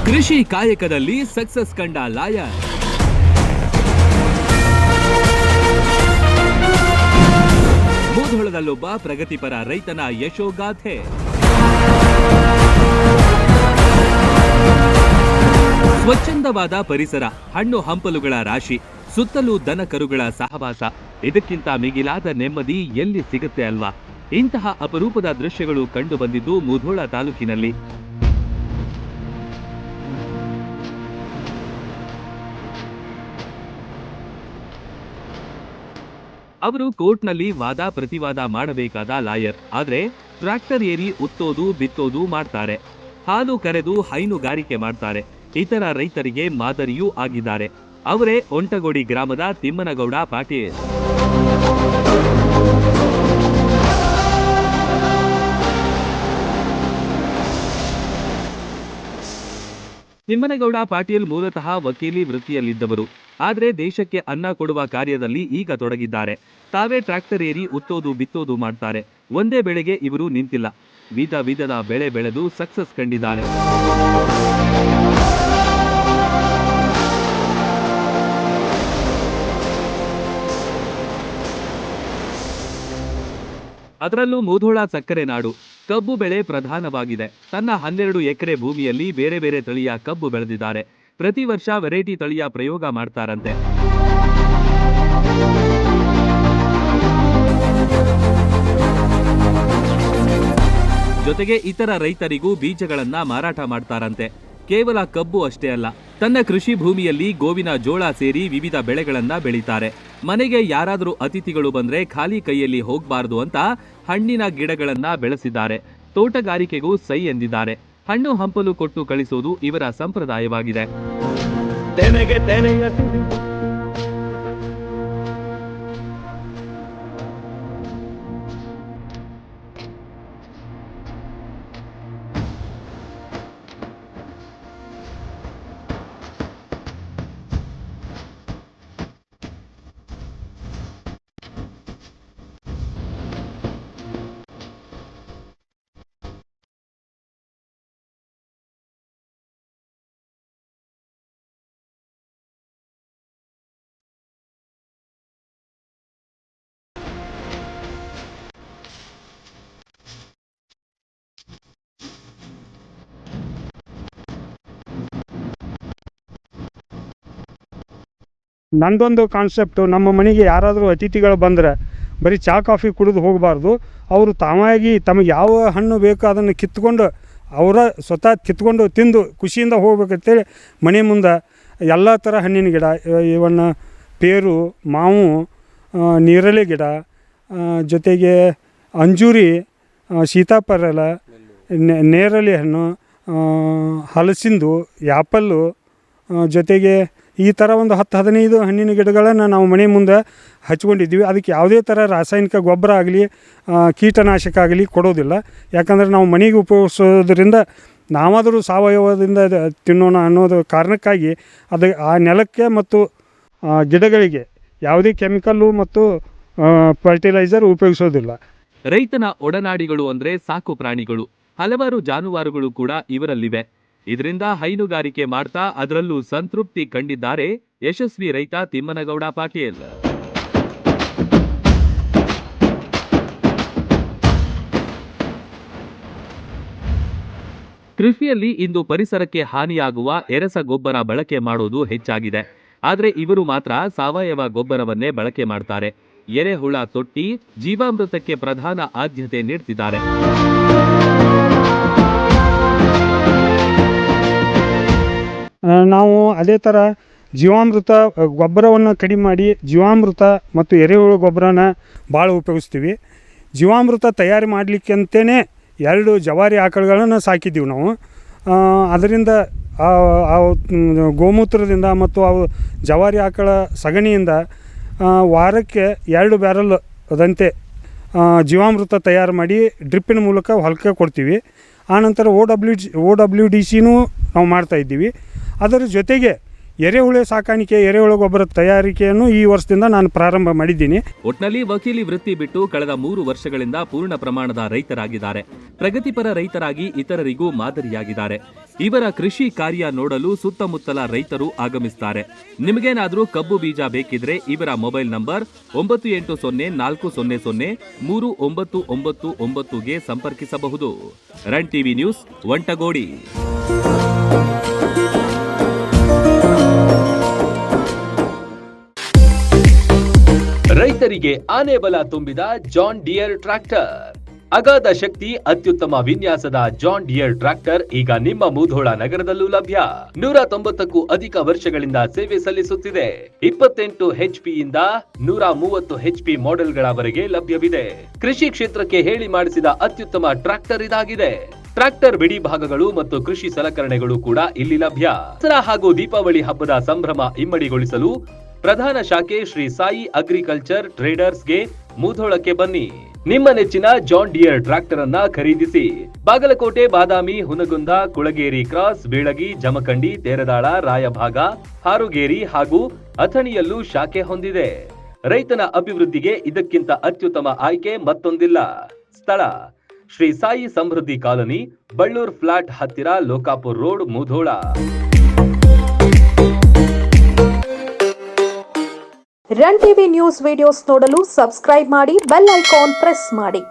ಕೃಷಿ ಕಾಯಕದಲ್ಲಿ ಸಕ್ಸಸ್ ಕಂಡ ಲಾಯರ್. ಮೂಧೋಳದಲ್ಲೊಬ್ಬ ಪ್ರಗತಿಪರ ರೈತನ ಯಶೋಗಾಥೆ. ಸ್ವಚ್ಛಂದವಾದ ಪರಿಸರ, ಹಣ್ಣು ಹಂಪಲುಗಳ ರಾಶಿ, ಸುತ್ತಲೂ ದನ ಕರುಗಳ ಸಹವಾಸ. ಇದಕ್ಕಿಂತ ಮಿಗಿಲಾದ ನೆಮ್ಮದಿ ಎಲ್ಲಿ ಸಿಗುತ್ತೆ ಅಲ್ವಾ? ಇಂತಹ ಅಪರೂಪದ ದೃಶ್ಯಗಳು ಕಂಡು ಬಂದಿದ್ದು ಮುಧೋಳ ತಾಲೂಕಿನಲ್ಲಿ. ಅವರು ಕೋರ್ಟ್ನಲ್ಲಿ ವಾದ ಪ್ರತಿವಾದ ಮಾಡಬೇಕಾದ ಲಾಯರ್. ಆದ್ರೆ ಟ್ರ್ಯಾಕ್ಟರ್ ಏರಿ ಉತ್ತೋದು ಬಿತ್ತೋದು ಮಾಡ್ತಾರೆ. ಹಾಲು ಕರೆದು ಹೈನುಗಾರಿಕೆ ಮಾಡ್ತಾರೆ. ಇತರ ರೈತರಿಗೆ ಮಾದರಿಯೂ ಆಗಿದ್ದಾರೆ. ಅವರೇ ಒಂಟಗೋಡಿ ಗ್ರಾಮದ ತಿಮ್ಮನಗೌಡ ಪಾಟೀಲ್. ತಿಮ್ಮನಗೌಡ ಪಾಟೀಲ್ ಮೂಲತಃ ವಕೀಲಿ ವೃತ್ತಿಯಲ್ಲಿದ್ದವರು. ಆದರೆ ದೇಶಕ್ಕೆ ಅನ್ನ ಕೊಡುವ ಕಾರ್ಯದಲ್ಲಿ ಈಗ ತೊಡಗಿದ್ದಾರೆ. ತಾವೇ ಟ್ರ್ಯಾಕ್ಟರ್ ಏರಿ ಉತ್ತೋದು ಬಿತ್ತೋದು ಮಾಡ್ತಾರೆ. ಒಂದೇ ಬೆಳೆಗೆ ಇವರು ನಿಂತಿಲ್ಲ, ವಿಧ ವಿಧದ ಬೆಳೆ ಬೆಳೆದು ಸಕ್ಸಸ್ ಕಂಡಿದ್ದಾರೆ. ಅದರಲ್ಲೂ ಮುಧೋಳ ಸಕ್ಕರೆ ನಾಡು. ಕಬ್ಬು ಬೆಳೆ ಪ್ರಧಾನವಾಗಿದೆ. ತನ್ನ 12 ಎಕರೆ ಭೂಮಿಯಲ್ಲಿ ಬೇರೆ ಬೇರೆ ತಳಿಯ ಕಬ್ಬು ಬೆಳೆದಿದ್ದಾರೆ. ಪ್ರತಿ ವರ್ಷ ವೆರೈಟಿ ತಳಿಯ ಪ್ರಯೋಗ ಮಾಡ್ತಾರಂತೆ. ಜೊತೆಗೆ ಇತರ ರೈತರಿಗೂ ಬೀಜಗಳನ್ನ ಮಾರಾಟ ಮಾಡ್ತಾರಂತೆ. ಕೇವಲ ಕಬ್ಬು ಅಷ್ಟೇ ಅಲ್ಲ, ತನ್ನ ಕೃಷಿ ಭೂಮಿಯಲ್ಲಿ ಗೋವಿನ ಜೋಳ ಸೇರಿ ವಿವಿಧ ಬೆಳೆಗಳನ್ನ ಬೆಳೀತಾರೆ. ಮನೆಗೆ ಯಾರಾದರೂ ಅತಿಥಿಗಳು ಬಂದ್ರೆ ಖಾಲಿ ಕೈಯಲ್ಲಿ ಹೋಗಬಾರದು ಅಂತ ಹಣ್ಣಿನ ಗಿಡಗಳನ್ನ ಬೆಳೆಸಿದ್ದಾರೆ. ತೋಟಗಾರಿಕೆಗೂ ಸೈ ಎಂದಿದ್ದಾರೆ. ಹಣ್ಣು ಹಂಪಲು ಕೊಟ್ಟು ಕಳಿಸೋದು ಇವರ ಸಂಪ್ರದಾಯವಾಗಿದೆ. ನಂದೊಂದು ಕಾನ್ಸೆಪ್ಟು, ನಮ್ಮ ಮನೆಗೆ ಯಾರಾದರೂ ಅತಿಥಿಗಳು ಬಂದರೆ ಬರೀ ಚಹಾ ಕಾಫಿ ಕುಡಿದು ಹೋಗಬಾರ್ದು. ಅವರು ತಾವಾಗಿ ತಮಗೆ ಯಾವ ಹಣ್ಣು ಬೇಕೋ ಅದನ್ನು ಕಿತ್ಕೊಂಡು ಅವರ ಸ್ವತಃ ಕಿತ್ಕೊಂಡು ತಿಂದು ಖುಷಿಯಿಂದ ಹೋಗ್ಬೇಕಂತೇಳಿ ಮನೆ ಮುಂದೆ ಎಲ್ಲ ಥರ ಹಣ್ಣಿನ ಗಿಡ, ಇವನ್ನ ಪೇರು, ಮಾವು, ನೇರಳೆ ಗಿಡ, ಜೊತೆಗೆ ಅಂಜೂರಿ, ಸೀತಾಫಲ, ನೇರಳೆ ಹಣ್ಣು, ಹಲಸಿಂದು, ಆ್ಯಪಲ್ಲು, ಜೊತೆಗೆ ಈ ಥರ ಒಂದು 10-15 ಹಣ್ಣಿನ ಗಿಡಗಳನ್ನು ನಾವು ಮನೆ ಮುಂದೆ ಹಚ್ಕೊಂಡಿದ್ದೀವಿ. ಅದಕ್ಕೆ ಯಾವುದೇ ಥರ ರಾಸಾಯನಿಕ ಗೊಬ್ಬರ ಆಗಲಿ ಕೀಟನಾಶಕ ಆಗಲಿ ಕೊಡೋದಿಲ್ಲ. ಯಾಕಂದರೆ ನಾವು ಮನೆಗೆ ಉಪಯೋಗಿಸೋದ್ರಿಂದ ನಾವಾದರೂ ಸಾವಯವದಿಂದ ತಿನ್ನೋಣ ಅನ್ನೋದು ಕಾರಣಕ್ಕಾಗಿ ಅದು ಆ ನೆಲಕ್ಕೆ ಮತ್ತು ಗಿಡಗಳಿಗೆ ಯಾವುದೇ ಕೆಮಿಕಲ್ಲು ಮತ್ತು ಫರ್ಟಿಲೈಸರ್ ಉಪಯೋಗಿಸೋದಿಲ್ಲ. ರೈತನ ಒಡನಾಡಿಗಳು ಅಂದ್ರೆ ಸಾಕು ಪ್ರಾಣಿಗಳು. ಹಲವಾರು ಜಾನುವಾರುಗಳು ಕೂಡ ಇವರಲ್ಲಿವೆ. ಇದರಿಂದ ಹೈನುಗಾರಿಕೆ ಮಾಡ್ತಾ ಅದರಲ್ಲೂ ಸಂತೃಪ್ತಿ ಕಂಡಿದ್ದಾರೆ ಯಶಸ್ವಿ ರೈತ ತಿಮ್ಮನಗೌಡ ಪಾಟೀಲ್. ಕೃಷಿಯಲ್ಲಿ ಇಂದು ಪರಿಸರಕ್ಕೆ ಹಾನಿಯಾಗುವ ಎರೆಸಗೊಬ್ಬರ ಬಳಕೆ ಮಾಡೋದು ಹೆಚ್ಚಾಗಿದೆ. ಆದರೆ ಇವರು ಮಾತ್ರ ಸಾವಯವ ಗೊಬ್ಬರವನ್ನೇ ಬಳಕೆ ಮಾಡ್ತಾರೆ. ಎರೆಹುಳ ತೊಟ್ಟಿ, ಜೀವಾಮೃತಕ್ಕೆ ಪ್ರಧಾನ ಆದ್ಯತೆ ನೀಡ್ತಿದ್ದಾರೆ. ನಾವು ಅದೇ ಥರ ಜೀವಾಮೃತ ಗೊಬ್ಬರವನ್ನು ಕಡಿಮೆ ಮಾಡಿ ಜೀವಾಮೃತ ಮತ್ತು ಎರೆಹುಳು ಗೊಬ್ಬರನ ಭಾಳ ಉಪಯೋಗಿಸ್ತೀವಿ. ಜೀವಾಮೃತ ತಯಾರಿ ಮಾಡಲಿಕ್ಕೆ ಅಂತಲೇ 2 ಜವಾರಿ ಆಕಳುಗಳನ್ನು ಸಾಕಿದ್ದೀವಿ ನಾವು. ಅದರಿಂದ ಗೋಮೂತ್ರದಿಂದ ಮತ್ತು ಅವು ಜವಾರಿ ಆಕಳ ಸಗಣಿಯಿಂದ ವಾರಕ್ಕೆ 2 ಬ್ಯಾರಲ್ ಅದಂತೆ ಜೀವಾಮೃತ ತಯಾರು ಮಾಡಿ ಡ್ರಿಪ್ಪಿನ ಮೂಲಕ ಹೊಲಕ್ಕೆ ಕೊಡ್ತೀವಿ. ಆನಂತರ OWDCನೂ ನಾವು ಮಾಡ್ತಾಯಿದ್ದೀವಿ. ಅದರ ಜೊತೆಗೆ ಎರೆಹುಳು ಸಾಕಾಣಿಕೆ ಎರೆಹುಳು ಗೊಬ್ಬರದ ತಯಾರಿಕೆಯನ್ನು ಈ ವರ್ಷದಿಂದ ನಾನು ಪ್ರಾರಂಭ ಮಾಡಿದ್ದೀನಿ. ಒಟ್ನಲ್ಲಿ ವಕೀಲಿ ವೃತ್ತಿ ಬಿಟ್ಟು ಕಳೆದ 3 ವರ್ಷಗಳಿಂದ ಪೂರ್ಣ ಪ್ರಮಾಣದ ರೈತರಾಗಿದ್ದಾರೆ. ಪ್ರಗತಿಪರ ರೈತರಾಗಿ ಇತರರಿಗೂ ಮಾದರಿಯಾಗಿದ್ದಾರೆ. ಇವರ ಕೃಷಿ ಕಾರ್ಯ ನೋಡಲು ಸುತ್ತಮುತ್ತಲ ರೈತರು ಆಗಮಿಸುತ್ತಾರೆ. ನಿಮಗೇನಾದ್ರೂ ಕಬ್ಬು ಬೀಜ ಬೇಕಿದ್ರೆ ಇವರ ಮೊಬೈಲ್ ನಂಬರ್ 9804003999ಗೆ ಸಂಪರ್ಕಿಸಬಹುದು. Run TV news, Vantagodi. ರೈತರಿಗೆ ಆನೆ ಬಲ ತುಂಬಿದ ಜಾನ್ ಡಿಯರ್ ಟ್ರ್ಯಾಕ್ಟರ್. ಅಗಾಧ ಶಕ್ತಿ, ಅತ್ಯುತ್ತಮ ವಿನ್ಯಾಸದ ಜಾನ್ ಡಿಯರ್ ಟ್ರ್ಯಾಕ್ಟರ್ ಈಗ ನಿಮ್ಮ ಮುಧೋಳ ನಗರದಲ್ಲೂ ಲಭ್ಯ. 190ಕ್ಕೂ ಅಧಿಕ ವರ್ಷಗಳಿಂದ ಸೇವೆ ಸಲ್ಲಿಸುತ್ತಿದೆ. 28 HP ಯಿಂದ 130 HP ಮಾಡೆಲ್ಗಳವರೆಗೆ ಲಭ್ಯವಿದೆ. ಕೃಷಿ ಕ್ಷೇತ್ರಕ್ಕೆ ಹೇಳಿ ಮಾಡಿಸಿದ ಅತ್ಯುತ್ತಮ ಟ್ರ್ಯಾಕ್ಟರ್ ಇದಾಗಿದೆ. ಟ್ರ್ಯಾಕ್ಟರ್ ಬಿಡಿ ಭಾಗಗಳು ಮತ್ತು ಕೃಷಿ ಸಲಕರಣೆಗಳು ಕೂಡ ಇಲ್ಲಿ ಲಭ್ಯ. ದಸರಾ ಹಾಗೂ ದೀಪಾವಳಿ ಹಬ್ಬದ ಸಂಭ್ರಮ ಇಮ್ಮಡಿಗೊಳಿಸಲು ಪ್ರಧಾನ ಶಾಖೆ ಶ್ರೀ ಸಾಯಿ ಅಗ್ರಿಕಲ್ಚರ್ ಟ್ರೇಡರ್ಸ್ಗೆ ಮುಧೋಳಕ್ಕೆ ಬನ್ನಿ. ನಿಮ್ಮ ನೆಚ್ಚಿನ ಜಾನ್ ಡಿಯರ್ ಟ್ರ್ಯಾಕ್ಟರ್ ಅನ್ನ ಖರೀದಿಸಿ. ಬಾಗಲಕೋಟೆ, ಬಾದಾಮಿ, ಹುನಗುಂದ, ಕುಳಗೇರಿ ಕ್ರಾಸ್, ಬೀಳಗಿ, ಜಮಖಂಡಿ, ತೇರದಾಳ, ರಾಯಭಾಗ, ಹಾರುಗೇರಿ ಹಾಗೂ ಅಥಣಿಯಲ್ಲೂ ಶಾಖೆ ಹೊಂದಿದೆ. ರೈತನ ಅಭಿವೃದ್ಧಿಗೆ ಇದಕ್ಕಿಂತ ಅತ್ಯುತ್ತಮ ಆಯ್ಕೆ ಮತ್ತೊಂದಿಲ್ಲ. ಸ್ಥಳ ಶ್ರೀ ಸಾಯಿ ಸಮೃದ್ಧಿ ಕಾಲನಿ, ಬಳ್ಳೂರ್ ಫ್ಲಾಟ್ ಹತ್ತಿರ, Lokapur road, Mudhol. Run TV news videos ನೋಡಲು ಸಬ್ಸ್ಕ್ರೈಬ್ ಮಾಡಿ, ಬೆಲ್ ಐಕಾನ್ ಪ್ರೆಸ್ ಮಾಡಿ.